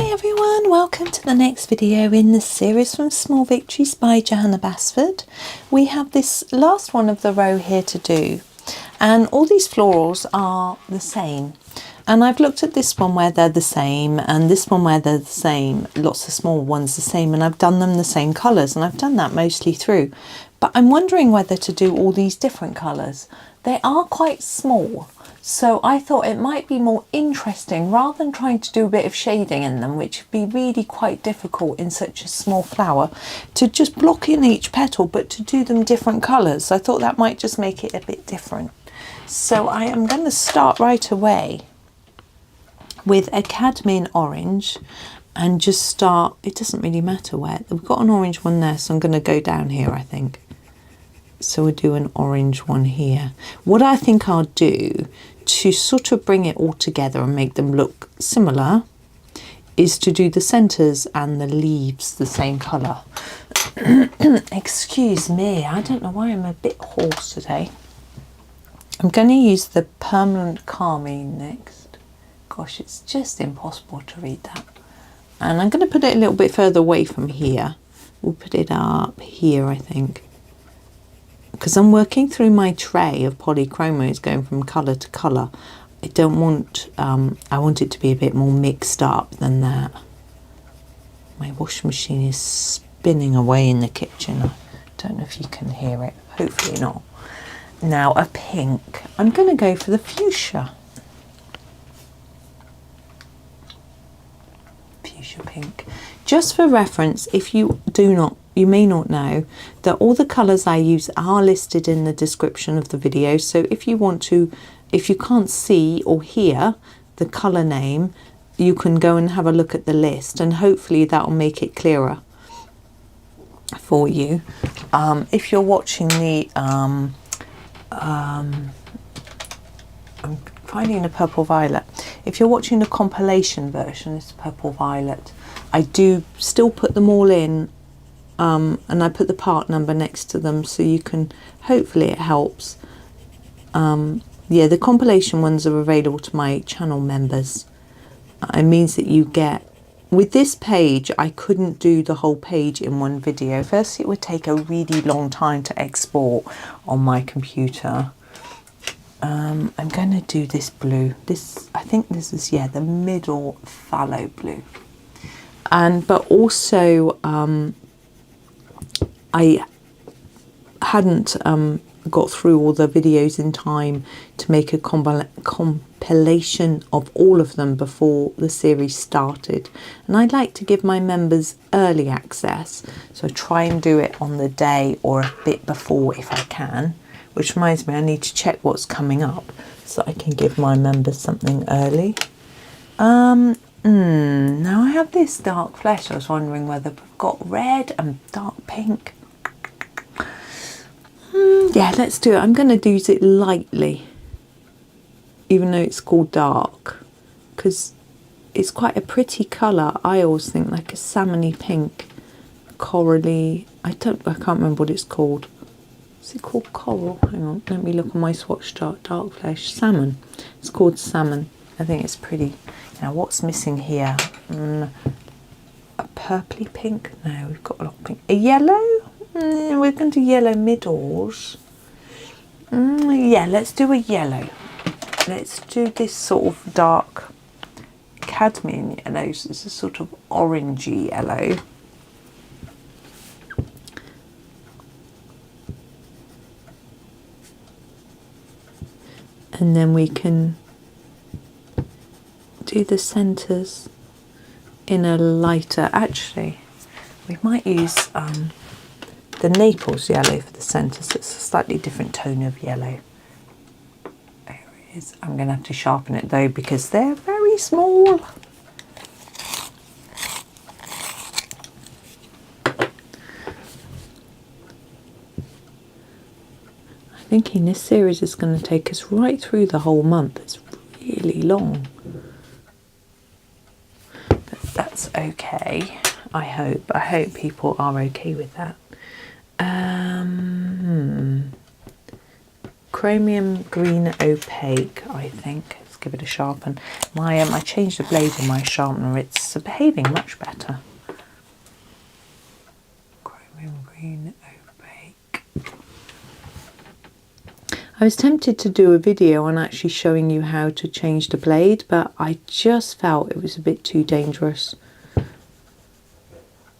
Hi everyone, welcome to the next video in the series from Small Victories by Johanna Basford. We have this last one of the row here to do, and all these florals are the same. And I've looked at this one where they're the same, and this one where they're the same, lots of small ones the same, and I've done them the same colours, and I've done that mostly through. But I'm wondering whether to do all these different colours. They are quite small, so I thought it might be more interesting, rather than trying to do a bit of shading in them, which would be really quite difficult in such a small flower, to just block in each petal, but to do them different colours. I thought that might just make it a bit different. So I am going to start right away with a cadmium orange and just start, it doesn't really matter where, we've got an orange one there, so I'm going to go down here, I think. So we'll do an orange one here. What I think I'll do to sort of bring it all together and make them look similar is to do the centres and the leaves the same colour. Excuse me, I don't know why I'm a bit hoarse today. I'm going to use the permanent carmine next. Gosh, it's just impossible to read that. And I'm going to put it a little bit further away from here. We'll put it up here, I think. Because I'm working through my tray of Polychromos going from colour to colour. I don't want, I want it to be a bit more mixed up than that. My washing machine is spinning away in the kitchen. I don't know if you can hear it, hopefully not. Now a pink, I'm going to go for the fuchsia. Fuchsia pink. Just for reference, if you do not, you may not know that all the colours I use are listed in the description of the video. So if you want to, if you can't see or hear the colour name, you can go and have a look at the list, and hopefully that will make it clearer for you. If you're watching the, I'm finding the purple violet. If you're watching the compilation version, it's purple violet. I do still put them all in. And I put the part number next to them, so you can, hopefully it helps. Yeah, the compilation ones are available to my channel members. It means that you get, with this page, I couldn't do the whole page in one video. First, it would take a really long time to export on my computer. I'm going to do this blue. This, I think this is, yeah, the middle phthalo blue. But also, I hadn't got through all the videos in time to make a compilation of all of them before the series started, and I'd like to give my members early access, so I try and do it on the day or a bit before if I can, which reminds me I need to check what's coming up so I can give my members something early. Now I have this dark flesh. I was wondering whether we've got red and dark pink. Yeah, let's do it. I'm going to use it lightly, even though it's called dark, because it's quite a pretty colour. I always think like a salmony pink, corally. I can't remember what it's called. Is it called coral? Hang on, let me look on my swatch chart. Dark flesh, salmon. It's called salmon. I think it's pretty. Now what's missing here? A purpley pink? No, we've got a lot of pink. A yellow? We're going to do yellow middles. Yeah, let's do a yellow. Let's do this sort of dark cadmium yellow. So it's a sort of orangey yellow. And then we can do the centres in a lighter, actually we might use the Naples yellow for the centres. It's a slightly different tone of yellow. There it is. I'm going to have to sharpen it though because they're very small. I'm thinking this series is going to take us right through the whole month. It's really long. That's okay, I hope. I hope people are okay with that. Chromium green opaque, I think it's to give it a sharpen. I changed the blade in my sharpener. It's behaving much better. Chromium green opaque. I was tempted to do a video on actually showing you how to change the blade, but I just felt it was a bit too dangerous.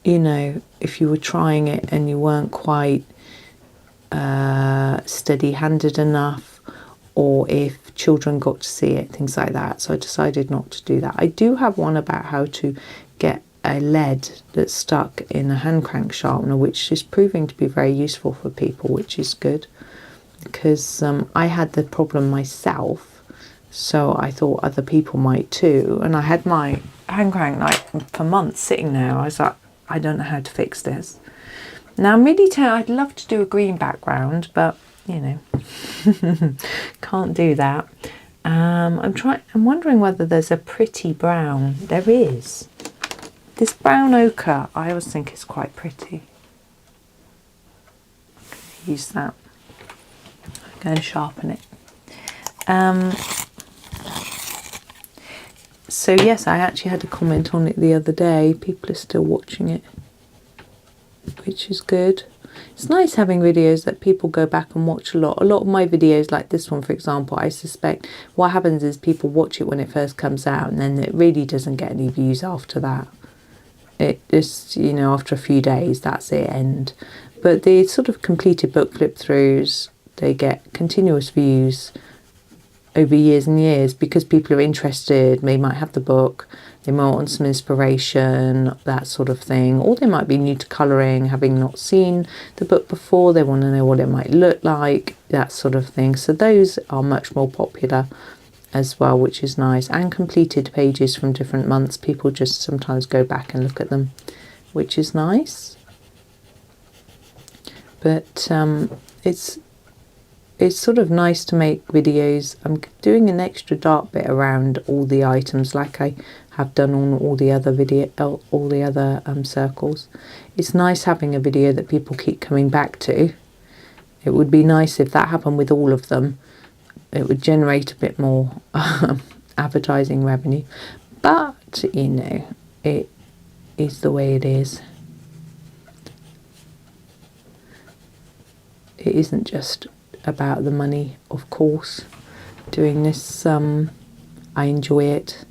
You know, if you were trying it and you weren't quite steady-handed enough, or if children got to see it, things like that. So I decided not to do that. I do have one about how to get a lead that's stuck in a hand crank sharpener, which is proving to be very useful for people, which is good, because I had the problem myself, so I thought other people might too. And I had my hand crank like for months sitting there. I was like, I don't know how to fix this. Now I'm really I'd love to do a green background, but you know, can't do that. I'm wondering whether there's a pretty brown. There is. This brown ochre, I always think is quite pretty. Use that. Go and sharpen it. So yes, I actually had a comment on it the other day. People are still watching it, which is good. It's nice having videos that people go back and watch a lot. A lot of my videos, like this one for example, I suspect what happens is people watch it when it first comes out, and then it really doesn't get any views after that. It just, you know, after a few days, that's it, end. But the sort of completed book flip throughs, they get continuous views over years and years, because people are interested. They might have the book, they might want some inspiration, that sort of thing, or they might be new to colouring, having not seen the book before. They want to know what it might look like, that sort of thing. So those are much more popular as well, which is nice. And completed pages from different months, people just sometimes go back and look at them, which is nice. But it's sort of nice to make videos. I'm doing an extra dark bit around all the items, like I have done on all the other circles. It's nice having a video that people keep coming back to. It would be nice if that happened with all of them. It would generate a bit more advertising revenue. But you know, it is the way it is. It isn't just about the money, of course. Doing this, I enjoy it.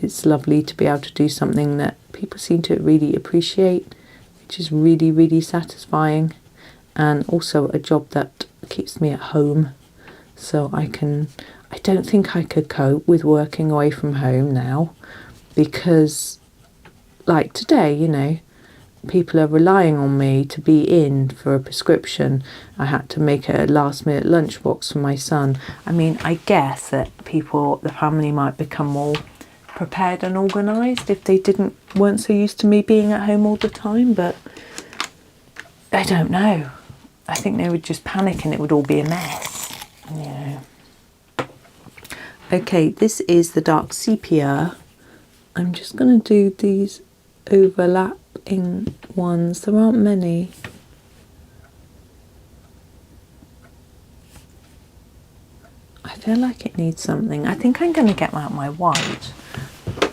It's lovely to be able to do something that people seem to really appreciate, which is really, really satisfying, and also a job that keeps me at home. So I don't think I could cope with working away from home now, because like today, you know, people are relying on me to be in for a prescription. I had to make a last minute lunchbox for my son. I mean, I guess that the family might become more prepared and organised if they weren't so used to me being at home all the time, but I don't know. I think they would just panic and it would all be a mess, you know. Okay, this is the dark sepia. I'm just going to do these overlapping ones. There aren't many. I feel like it needs something. I think I'm going to get out my white.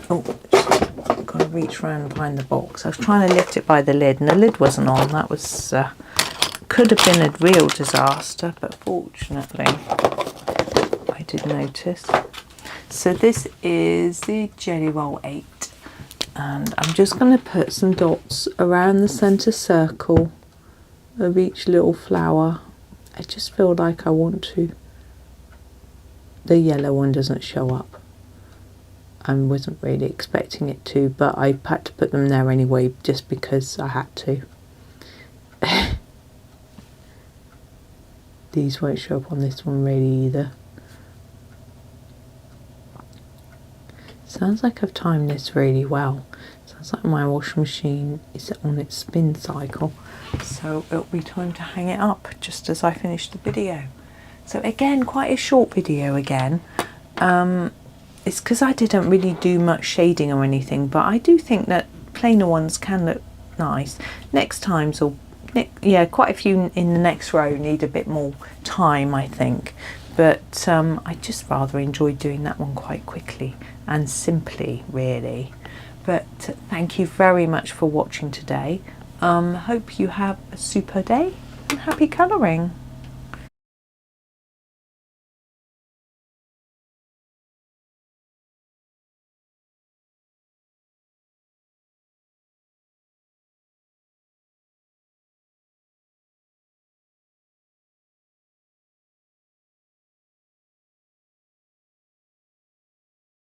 Oh, I've got to reach around and find the box. I was trying to lift it by the lid and the lid wasn't on. That was could have been a real disaster, but fortunately I did notice. So this is the Jelly Roll 8. And I'm just going to put some dots around the centre circle of each little flower. I just feel like I want to. The yellow one doesn't show up. I wasn't really expecting it to, but I had to put them there anyway just because I had to. These won't show up on this one really either. Sounds like I've timed this really well. Sounds like my washing machine is on its spin cycle. So it'll be time to hang it up just as I finish the video. So again, quite a short video again. It's because I didn't really do much shading or anything, but I do think that plainer ones can look nice. Next times, yeah, quite a few in the next row need a bit more time, I think. but I just rather enjoyed doing that one quite quickly and simply, really. But thank you very much for watching today. Hope you have a super day and happy colouring.